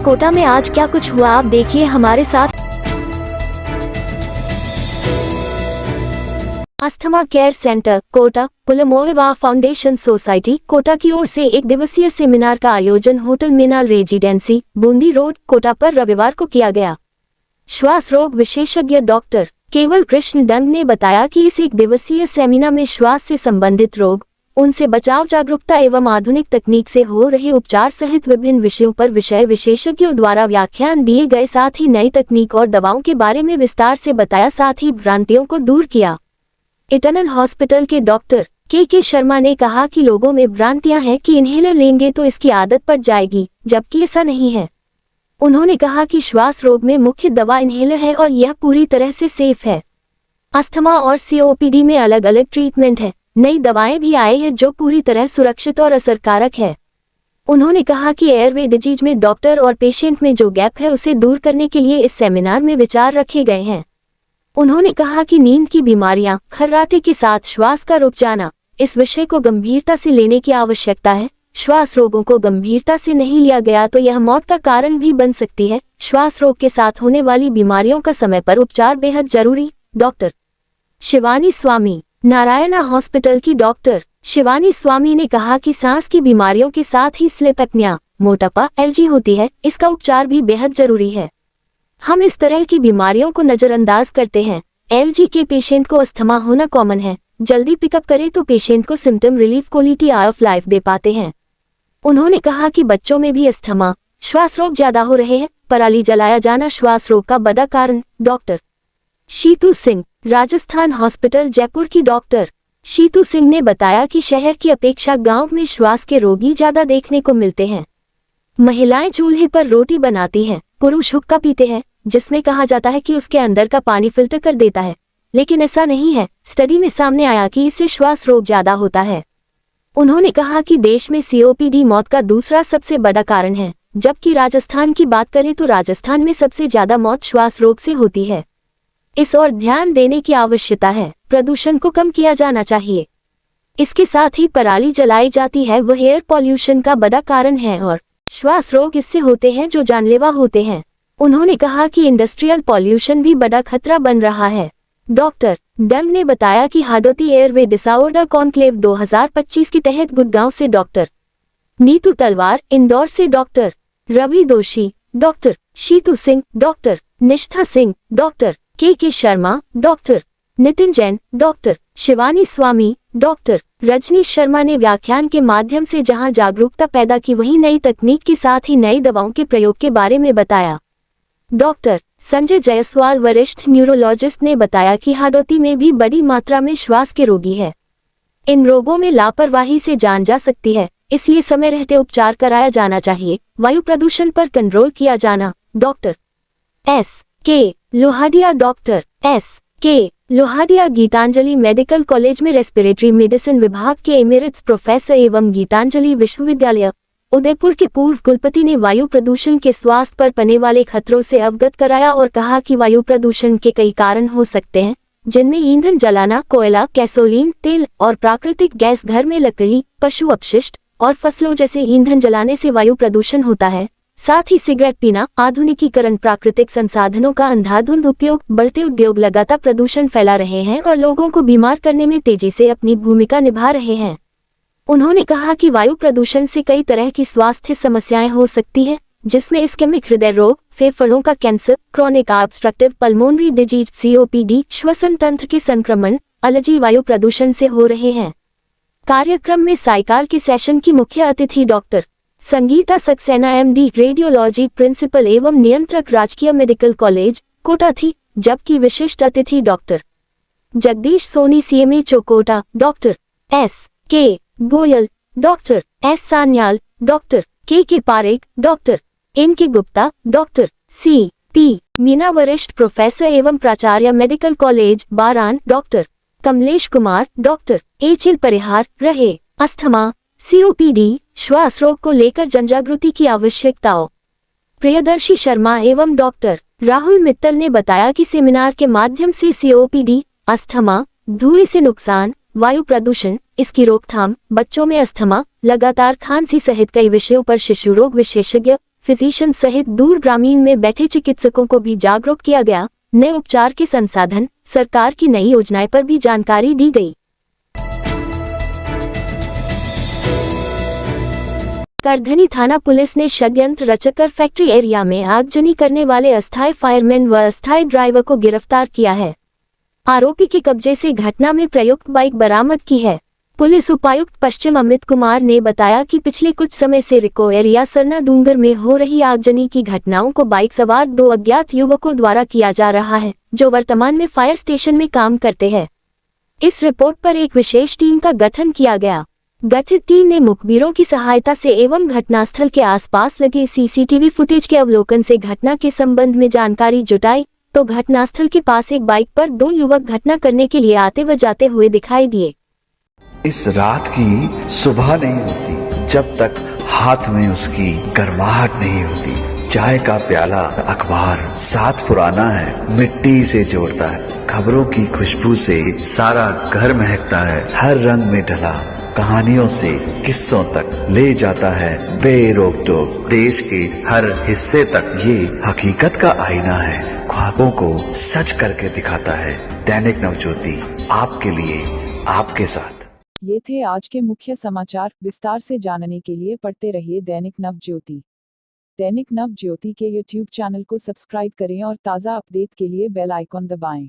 कोटा में आज क्या कुछ हुआ, आप देखिए हमारे साथ। अस्थमा केयर सेंटर कोटा पुलमोएवा फाउंडेशन सोसाइटी कोटा की ओर से एक दिवसीय सेमिनार का आयोजन hotel Meenal residency Bundi road Kota पर रविवार को किया गया। श्वास रोग विशेषज्ञ डॉक्टर केवल कृष्ण डंग ने बताया कि इस एक दिवसीय सेमिनार में श्वास से संबंधित रोग, उनसे बचाव जागरूकता एवं आधुनिक तकनीक से हो रहे उपचार सहित विभिन्न विषयों पर विषय विशेषज्ञों द्वारा व्याख्यान दिए गए, साथ ही नई तकनीक और दवाओं के बारे में विस्तार से बताया, साथ ही भ्रांतियों को दूर किया। इटर्नल हॉस्पिटल के डॉक्टर के शर्मा ने कहा कि लोगों में भ्रांतियां हैं कि इन्हेलर लेंगे तो इसकी आदत पड़ जाएगी, जबकि ऐसा नहीं है। उन्होंने कहा कि श्वास रोग में मुख्य दवा इन्हेलर है और यह पूरी तरह से सेफ है। अस्थमा और सीओपीडी में अलग अलग ट्रीटमेंट है, नई दवाएं भी आई है जो पूरी तरह सुरक्षित और असरकारक है। उन्होंने कहा कि एयरवे डिजीज में डॉक्टर और पेशेंट में जो गैप है उसे दूर करने के लिए इस सेमिनार में विचार रखे गए हैं। उन्होंने कहा कि नींद की बीमारियां, खर्राटे के साथ श्वास का रुक जाना, इस विषय को गंभीरता से लेने की आवश्यकता है। श्वास रोगों को गंभीरता से नहीं लिया गया तो यह मौत का कारण भी बन सकती है। श्वास रोग के साथ होने वाली बीमारियों का समय पर उपचार बेहद जरूरी। डॉक्टर शिवानी स्वामी नारायणा हॉस्पिटल की डॉक्टर शिवानी स्वामी ने कहा कि सांस की बीमारियों के साथ ही स्लीप एपनिया, मोटापा, एलर्जी होती है, इसका उपचार भी बेहद जरूरी है। हम इस तरह की बीमारियों को नजरअंदाज करते हैं। एलर्जी के पेशेंट को अस्थमा होना कॉमन है, जल्दी पिकअप करें तो पेशेंट को symptom relief quality of life दे पाते हैं। उन्होंने कहा कि बच्चों में भी अस्थमा, श्वास रोग ज्यादा हो रहे हैं। पराली जलाया जाना श्वास रोग का बड़ा कारण। डॉक्टर शीतू सिंह राजस्थान हॉस्पिटल जयपुर की डॉक्टर शीतू सिंह ने बताया कि शहर की अपेक्षा गांव में श्वास के रोगी ज्यादा देखने को मिलते हैं। महिलाएं चूल्हे पर रोटी बनाती हैं, पुरुष हुक्का पीते हैं, जिसमें कहा जाता है कि उसके अंदर का पानी फिल्टर कर देता है, लेकिन ऐसा नहीं है। स्टडी में सामने आया कि इससे श्वास रोग ज्यादा होता है। उन्होंने कहा कि देश में सीओपीडी मौत का दूसरा सबसे बड़ा कारण है, जबकि राजस्थान की बात करें तो राजस्थान में सबसे ज्यादा मौत श्वास रोग से होती है। इस ओर ध्यान देने की आवश्यकता है। प्रदूषण को कम किया जाना चाहिए। इसके साथ ही पराली जलाई जाती है, वह एयर पॉल्यूशन का बड़ा कारण है और श्वास रोग इससे होते हैं जो जानलेवा होते हैं। उन्होंने कहा कि इंडस्ट्रियल पॉल्यूशन भी बड़ा खतरा बन रहा है। डॉक्टर डंग ने बताया कि हाडोती एयरवे डिसऑर्डर कॉन्क्लेव 2025 के तहत गुड़गांव से डॉक्टर नीतू तलवार, इंदौर से डॉक्टर रवि दोषी, डॉक्टर शीतू सिंह, डॉक्टर निष्ठा सिंह, डॉक्टर के शर्मा, डॉक्टर नितिन जैन, डॉक्टर शिवानी स्वामी, डॉक्टर रजनीश शर्मा ने व्याख्यान के माध्यम से जहां जागरूकता पैदा की, वहीं नई तकनीक के साथ ही नई दवाओं के प्रयोग के बारे में बताया। डॉक्टर संजय जायसवाल वरिष्ठ न्यूरोलॉजिस्ट ने बताया कि हाडोती में भी बड़ी मात्रा में श्वास के रोगी है। इन रोगों में लापरवाही से जान जा सकती है, इसलिए समय रहते उपचार कराया जाना चाहिए। वायु प्रदूषण पर कंट्रोल किया जाना। डॉक्टर एस के लोहाडिया डॉक्टर एस के लोहाडिया गीतांजलि मेडिकल कॉलेज में रेस्पिरेटरी मेडिसिन विभाग के एमेरिट्स प्रोफेसर एवं गीतांजलि विश्वविद्यालय उदयपुर के पूर्व कुलपति ने वायु प्रदूषण के स्वास्थ्य पर पड़ने वाले खतरों से अवगत कराया और कहा कि वायु प्रदूषण के कई कारण हो सकते हैं, जिनमें ईंधन जलाना, कोयला, गैसोलीन, तेल और प्राकृतिक गैस, घर में लकड़ी, पशु अपशिष्ट और फसलों जैसे ईंधन जलाने से वायु प्रदूषण होता है। साथ ही सिगरेट पीना, आधुनिकीकरण, प्राकृतिक संसाधनों का अंधाधुंध उपयोग, बढ़ते उद्योग लगातार प्रदूषण फैला रहे हैं और लोगों को बीमार करने में तेजी से अपनी भूमिका निभा रहे हैं। उन्होंने कहा कि वायु प्रदूषण से कई तरह की स्वास्थ्य समस्याएं हो सकती हैं, जिसमें इस्केमिक हृदय रोग, फेफड़ों का cancer, chronic obstructive pulmonary disease COPD, श्वसन तंत्र के संक्रमण, एलर्जी वायु प्रदूषण से हो रहे हैं। कार्यक्रम में साइकाल के सेशन की मुख्य अतिथि doctor Sangeeta Saxena MD, radiology principal एवं नियंत्रक, राजकीय मेडिकल कॉलेज कोटा थी, जबकि विशिष्ट अतिथि doctor Jagdish Soni, CMHO Kota, doctor S K Goyal, doctor S Sanyal, doctor K Parekh, doctor N K Gupta, doctor C P Meena, वरिष्ठ प्रोफेसर एवं प्राचार्य medical college Baran, doctor Kamlesh Kumar, doctor एचिल परिहार रहे। अस्थमा, सीओपीडी, श्वास रोग को लेकर जनजागृति की आवश्यकताओं। प्रियदर्शी शर्मा एवं डॉक्टर राहुल मित्तल ने बताया कि सेमिनार के माध्यम से सीओपीडी, अस्थमा, धुएं से नुकसान, वायु प्रदूषण, इसकी रोकथाम, बच्चों में अस्थमा, लगातार खांसी सहित कई विषयों पर शिशु रोग विशेषज्ञ, फिजिशियन सहित दूर ग्रामीण में बैठे चिकित्सकों को भी जागरूक किया गया। नए उपचार के संसाधन, सरकार की नई योजनाएं पर भी जानकारी दी गई। करधनी थाना पुलिस ने षड्यंत्र रचकर फैक्ट्री एरिया में आगजनी करने वाले अस्थायी फायरमैन व अस्थायी ड्राइवर को गिरफ्तार किया है। आरोपी के कब्जे से घटना में प्रयुक्त बाइक बरामद की है। पुलिस उपायुक्त पश्चिम अमित कुमार ने बताया कि पिछले कुछ समय से रिको एरिया सरना डूंगर में हो रही आगजनी की घटनाओं को बाइक सवार 2 अज्ञात युवकों द्वारा किया जा रहा है, जो वर्तमान में फायर स्टेशन में काम करते हैं। इस रिपोर्ट पर एक विशेष टीम का गठन किया गया। गठित टीम ने मुखबिरों की सहायता से एवं घटनास्थल के आसपास लगे सीसीटीवी फुटेज के अवलोकन से घटना के संबंध में जानकारी जुटाई, तो घटनास्थल के पास एक बाइक पर 2 युवक घटना करने के लिए आते व जाते हुए दिखाई दिए। इस रात की सुबह नहीं होती जब तक हाथ में उसकी गर्माहट नहीं होती। चाय का प्याला, अखबार साथ पुराना है, मिट्टी से जोड़ता है। खबरों की खुशबू से सारा घर महकता है। हर रंग में ढला कहानियों से किस्सों तक ले जाता है बेरोक टोक। देश के हर हिस्से तक ये हकीकत का आईना है। ख्वाबों को सच करके दिखाता है। दैनिक नवज्योति, आपके लिए, आपके साथ। ये थे आज के मुख्य समाचार। विस्तार से जानने के लिए पढ़ते रहिए दैनिक नवज्योति। दैनिक नवज्योति के YouTube चैनल को सब्सक्राइब करें और ताज़ा अपडेट के लिए बेल आइकॉन दबाएं।